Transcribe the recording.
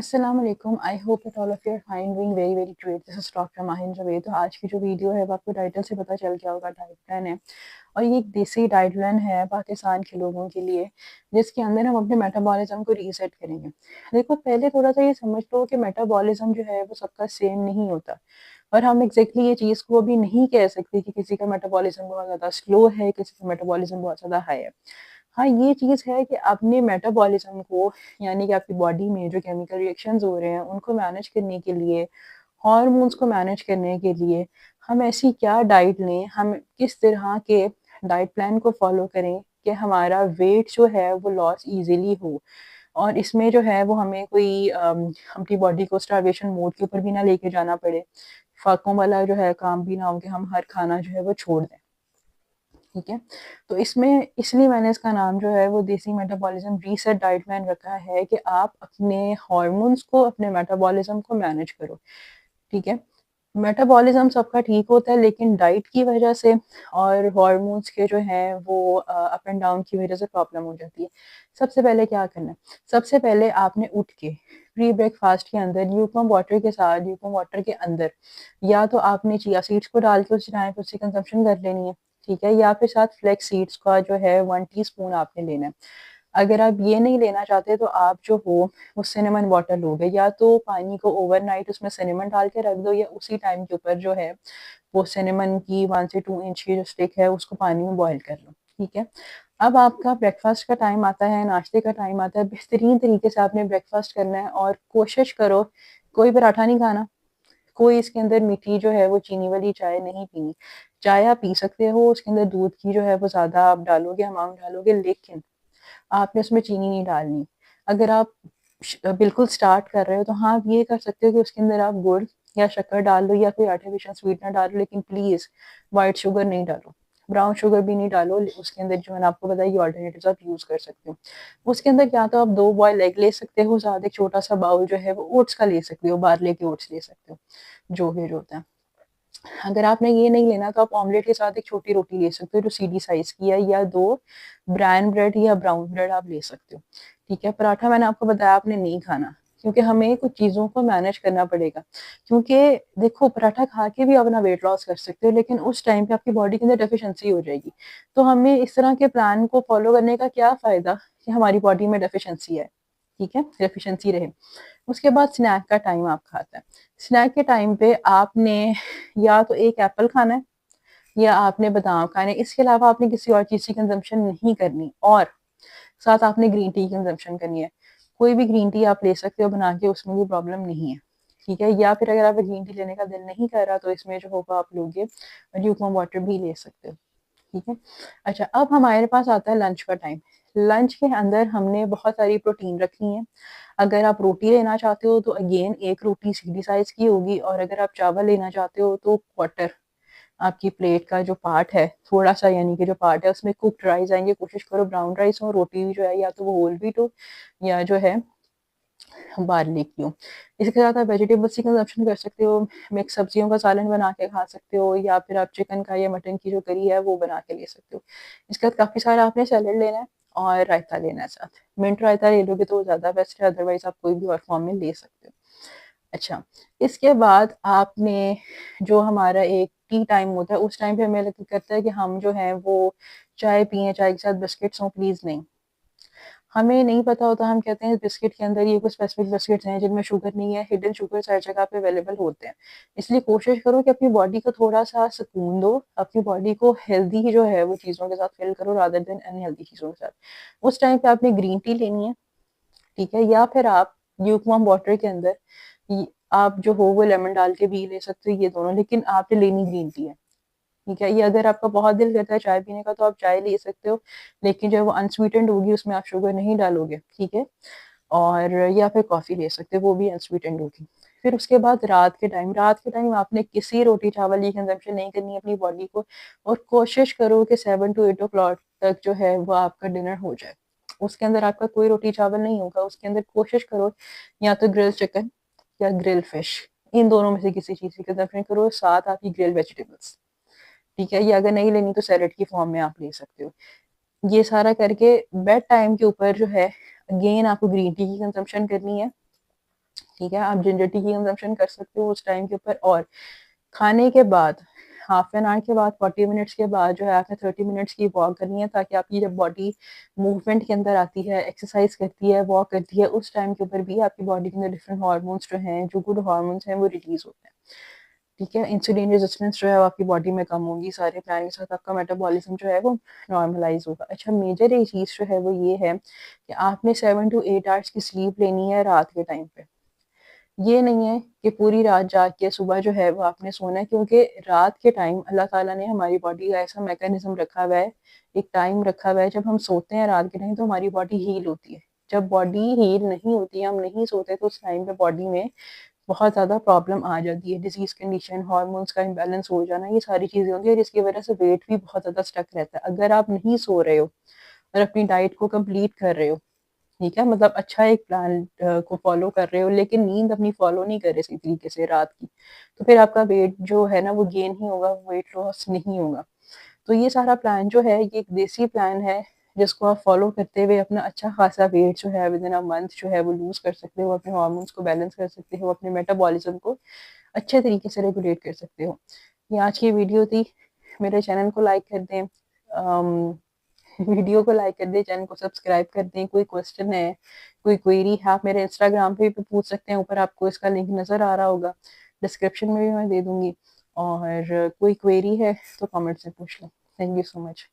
अस्सलाम वालेकुम। I hope that all of you are fine, doing very very great. This is doctor Mahin Javed. तो आज की जो वीडियो है वो आपको टाइटल से पता चल गया होगा, डाइट प्लान है। और ये एक देसी डाइट प्लान है पाकिस्तान के लोगों के लिए, जिसके अंदर हम अपने मेटाबॉलिज्म को रीसेट करेंगे। देखो, पहले थोड़ा सा ये समझ लो कि मेटाबॉलिज्म जो है वो सबका सेम नहीं होता, और हम एग्जैक्टली ये चीज़ को अभी नहीं कह सकते कि किसी का मेटाबॉलिज्म बहुत ज़्यादा स्लो है, किसी का मेटाबॉलिज्म बहुत ज़्यादा हाई है। हाँ, ये चीज़ है कि अपने मेटाबॉलिज्म को, यानी कि आपकी बॉडी में जो केमिकल रिएक्शंस हो रहे हैं उनको मैनेज करने के लिए, हार्मोन्स को मैनेज करने के लिए हम ऐसी क्या डाइट लें, हम किस तरह के डाइट प्लान को फॉलो करें कि हमारा वेट जो है वो लॉस इजीली हो। और इसमें जो है वो हमें कोई अपनी बॉडी को स्टार्वेशन मोड के ऊपर भी ना लेके जाना पड़े, फाकों वाला जो है काम भी ना हो कि हम हर खाना जो है वो छोड़ दें। ठीक है, तो इसमें इसलिए मैंने इसका नाम जो है वो देसी मेटाबॉलिज्म रीसेट डाइट प्लान रखा है कि आप अपने हार्मोन्स को, अपने मेटाबॉलिज्म को मैनेज करो। ठीक है, मेटाबॉलिज्म सबका ठीक होता है, लेकिन डाइट की वजह से और हार्मोन्स के जो हैं वो अप एंड डाउन की वजह से प्रॉब्लम हो जाती है। सबसे पहले क्या करना है, सबसे पहले आपने उठ के प्री ब्रेकफास्ट के अंदर ल्यूकवार्म वाटर के साथ, ल्यूकवार्म वाटर के अंदर या तो आपने चिया सीड्स को डाल के उसी टाइम पे उसकी कंजम्पशन कर लेनी है। ठीक है, या फिर साथ फ्लेक्स सीड्स का जो है 1 टीस्पून आपने लेना है। अगर आप ये नहीं लेना चाहते तो आप जो हो वो सिनेमन वाटर लोगे, या तो पानी को ओवरनाइट उसमें सिनेमन डाल के रख दो, या उसी टाइम के ऊपर जो है वो सिनेमन की 1 से 2 इंच की जो स्टिक है उसको पानी में बॉईल कर लो। ठीक है, अब आपका ब्रेकफास्ट का टाइम आता है, नाश्ते का टाइम आता है। बेहतरीन तरीके से आपने ब्रेकफास्ट करना है और कोशिश करो कोई पराठा नहीं खाना, कोई इसके अंदर मीठी जो है वो चीनी वाली चाय नहीं पीनी। चाय आप पी सकते हो, उसके अंदर दूध की जो है वो ज़्यादा आप डालोगे, अमाउंट डालोगे, लेकिन आपने उसमें चीनी नहीं डालनी। अगर आप बिल्कुल स्टार्ट कर रहे हो तो हाँ, आप ये कर सकते हो कि उसके अंदर आप गुड़ या शक्कर डाल लो या कोई आर्टिफिशियल स्वीटनर डाल लो, लेकिन प्लीज़ वाइट शुगर नहीं डालो, ब्राउन शुगर भी नहीं डालो। उसके अंदर जो मैंने आपको बताया ये ऑल्टरनेटिव्स आप यूज़ कर सकते हो। उसके अंदर क्या तो आप 2 बॉयल एग ले सकते हो, साथ एक छोटा सा बाउल जो है वो ओट्स का ले सकते हो, बार्ले के ओट्स ले सकते हो, जो भी होता है। अगर आपने ये नहीं लेना तो आप ऑमलेट के साथ एक छोटी रोटी ले सकते हो जो सीधी साइज़ की है, या 2 ब्राउन ब्रेड या ब्राउन ब्रेड आप ले सकते हो। ठीक है, पराठा मैंने आपको बताया आपने नहीं खाना, क्योंकि हमें कुछ चीज़ों को मैनेज करना पड़ेगा। क्योंकि देखो, पराठा खा के भी आप अपना वेट लॉस कर सकते हो, लेकिन उस टाइम पे आपकी बॉडी के अंदर डेफिशिएंसी हो जाएगी। तो हमें इस तरह के प्लान को फॉलो करने का क्या फ़ायदा कि हमारी बॉडी में डेफिशिएंसी है। ठीक है, डेफिशिएंसी रहे। उसके बाद स्नैक का टाइम आप खाते हैं। स्नैक के टाइम पे आपने या तो एक एप्पल खाना है या आपने बादाम खाने हैं। इसके अलावा आपने किसी और चीज़ की कंजम्पशन नहीं करनी, और साथ आपने ग्रीन टी की कंजम्पशन करनी है। कोई भी ग्रीन टी आप ले सकते हो बना के, उसमें कोई प्रॉब्लम नहीं है। ठीक है, या फिर अगर आप ग्रीन टी लेने का दिल नहीं कर रहा तो इसमें जो होगा आप लोगे ल्यूकवार्म वाटर भी ले सकते हो। ठीक है, अच्छा, अब हमारे पास आता है लंच का टाइम। लंच के अंदर हमने बहुत सारी प्रोटीन रखनी है। अगर आप रोटी लेना चाहते हो तो अगेन एक रोटी सीधी साइज़ की होगी, और अगर आप चावल लेना चाहते हो तो क्वार्टर आपकी प्लेट का जो पार्ट है, थोड़ा-सा यानी कि जो पार्ट है उसमें कुक्ड राइस आएँगे। कोशिश करो ब्राउन राइस हो, रोटी भी जो है या तो वो होल व्हीट हो या जो है बार्ली की हो। इसके साथ आप वेजिटेबल्स की कंज़म्पशन कर सकते हो, मिक्स सब्जियों का सालन बना के खा सकते हो, या फिर आप चिकन का या मटन की जो करी है वो बना के ले सकते हो। इसके बाद काफ़ी सारा आपने सैलेड लेना है और रायता लेना है साथ। मिंट रायता ले लोगे तो ज़्यादा बेस्ट है, अदरवाइज़ आप कोई भी और फॉर्म में ले सकते हो। अच्छा, इसके बाद आपने जो हमारा एक टी टाइम होता है, उस टाइम पे हमें लग करता है कि हम जो है वो चाय पिएँ, चाय के साथ बिस्किट्स हों, प्लीज़ नहीं। हमें नहीं पता होता, हम कहते हैं बिस्किट के अंदर ये कुछ स्पेसिफिक बिस्किट्स हैं जिनमें शुगर नहीं है, हिडन शुगर्स हर जगह पे अवेलेबल होते हैं। इसलिए कोशिश करो कि अपनी बॉडी को थोड़ा-सा सुकून दो, अपनी बॉडी को हेल्दी जो है वो चीज़ों के साथ फिल करो रादर देन अनहेल्दी चीज़ों के साथ। उस टाइम पे आपने ग्रीन टी लेनी है, ठीक है? या फिर आप ल्यूकवार्म वाटर के अंदर य आप जो हो वो लेमन डाल के भी ले सकते हो, ये दोनों, लेकिन आपने लेनी ग्रीन टी है। ठीक है, ये अगर आपका बहुत दिल करता है चाय पीने का तो आप चाय ले सकते हो, लेकिन जो है वो अनस्वीटेंड होगी, उसमें आप शुगर नहीं डालोगे। ठीक है, और या फिर कॉफ़ी ले सकते हो, वो भी अनस्वीटेंड होगी। फिर उसके बाद रात के टाइम आपने किसी रोटी चावल की कंजम्पशन नहीं करनी है अपनी बॉडी को, और कोशिश करो कि 7 टू 8 ओ क्लॉक तक जो है वो आपका डिनर हो जाए। उसके अंदर आपका कोई रोटी चावल नहीं होगा, उसके अंदर कोशिश करो या तो ग्रिल्ड चिकन या ग्रिल्ड फिश, इन दोनों में से किसी चीज़ की कंजम्पशन करो, साथ आपकी ग्रिल्ड वेजिटेबल्स। ठीक है, ये अगर नहीं लेनी तो सैलेड की फॉर्म में आप ले सकते हो। ये सारा करके बेड टाइम के ऊपर जो है अगेन आपको ग्रीन टी की कंजम्पशन करनी है, ठीक है, आप जिंजर टी की कंजम्पशन कर सकते हो उस टाइम के ऊपर। और खाने के बाद हाफ एन आवर के बाद 40 मिनट्स के बाद जो है आपने 30 मिनट्स की वॉक करनी है, ताकि आपकी जब बॉडी मूवमेंट के अंदर आती है, एक्सरसाइज करती है, वॉक करती है, उस टाइम के ऊपर भी आपकी बॉडी के अंदर डिफरेंट हार्मोन्स जो हैं, जो गुड हार्मोन्स हैं, वो रिलीज होते हैं। ठीक है, इंसुलिन रेजिस्टेंस जो है वो आपकी बॉडी में कम होगी, सारे प्लान के साथ आपका मेटाबॉलिज्म जो है वो नॉर्मलाइज होगा। अच्छा, मेजर एक चीज़ जो है वो ये है कि आपने 7 to 8 आवर्स की स्लीप लेनी है रात के टाइम पे। ये नहीं है कि पूरी रात जाग के सुबह जो है वो आपने सोना है, क्योंकि रात के टाइम अल्लाह ताला ने हमारी बॉडी का ऐसा मैकेनिज्म रखा हुआ है, एक टाइम रखा हुआ है, जब हम सोते हैं रात के टाइम तो हमारी बॉडी हील होती है। जब बॉडी हील नहीं होती है, हम नहीं सोते, तो उस टाइम पे बॉडी में बहुत ज़्यादा प्रॉब्लम आ जाती है, डिजीज़ कंडीशन, हार्मोन्स का इम्बैलेंस हो जाना, ये सारी चीज़ें होती है, जिसकी वजह से वेट भी बहुत ज़्यादा स्टक रहता है। अगर आप नहीं सो रहे हो और अपनी डाइट को कंप्लीट कर रहे हो, ठीक है, मतलब अच्छा एक प्लान को फॉलो कर रहे हो, लेकिन नींद अपनी फॉलो नहीं कर रहे सही तरीके से रात की, तो फिर आपका वेट जो है ना वो गेन ही होगा, वेट लॉस नहीं होगा। तो ये सारा प्लान जो है, ये एक देसी प्लान है, जिसको आप फॉलो करते हुए अपना अच्छा खासा वेट जो है विद इन अ मंथ जो है वो लूज कर सकते हो, अपने हार्मोन्स को बैलेंस कर सकते हो, अपने मेटाबॉलिज्म को अच्छे तरीके से रेगुलेट कर सकते हो। ये आज की वीडियो थी। मेरे चैनल को लाइक कर दें, वीडियो को लाइक कर दें, चैनल को सब्सक्राइब कर दें। कोई क्वेश्चन है, कोई क्वेरी है, आप मेरे इंस्टाग्राम पे भी पूछ सकते हैं, ऊपर आपको इसका लिंक नज़र आ रहा होगा, डिस्क्रिप्शन में भी मैं दे दूंगी। और कोई क्वेरी है तो कमेंट से पूछ लें। Thank you so much.